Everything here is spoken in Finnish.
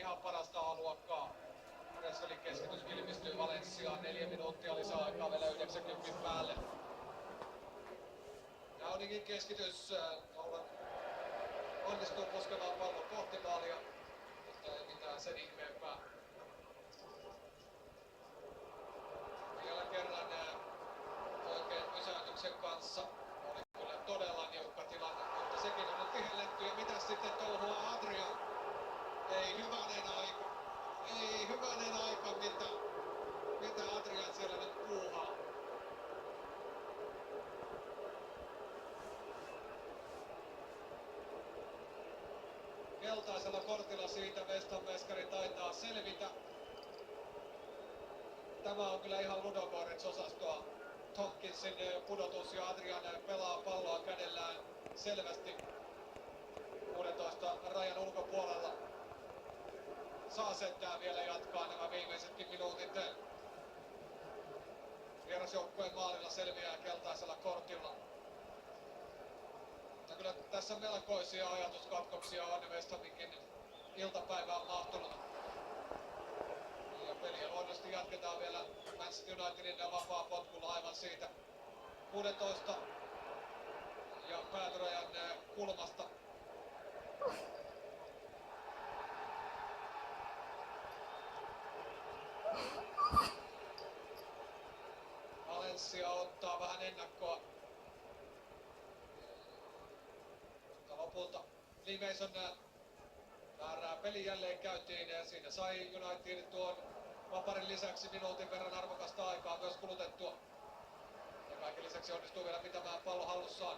ihan parasta A-luokkaa. Resvelin keskitys ilmestyy Valenssiaan. 4 minuuttia lisää aikaa vielä 90 päälle. Downingin keskitys. Nolan onnistuu puskemaan pallon kohti maalia, mutta ei mitään sen ihmeempää. Vielä kerran oikein pysäytyksen kanssa. Oli kyllä todella niukka tilanne, mutta sekin on vihelletty. Ja mitäs sitten touhua Adrian? Ei hyvänen aika, mitä Adrian siellä nyt puuhaa. Keltaisella kortilla siitä Weston Veskari taitaa selvitä. Tämä on kyllä ihan Ludogorets-osastoa. Tomkinsin pudotus ja Adrian pelaa palloa kädellään selvästi 16 rajan ulkopuolella. Saa sentään vielä jatkaa nämä viimeisetkin minuutit. Vierasjoukkueen maalilla selviää keltaisella kortilla. Mutta kyllä tässä melkoisia ajatuskatkoksia on West Haminkin iltapäivään mahtunut. Ja peliä luonnollisesti jatketaan vielä Manchester Unitedin vapaa potkulla aivan siitä 16 ja päätyrajan kulmasta. Valencia ottaa vähän ennakkoa. Mutta lopulta Lee Mason määrää peli jälleen käyntiin ja siinä sai United tuon vaparin lisäksi minuutin verran arvokasta aikaa myös kulutettua. Ja kaiken lisäksi onnistuu vielä pitämään pallon hallussaan.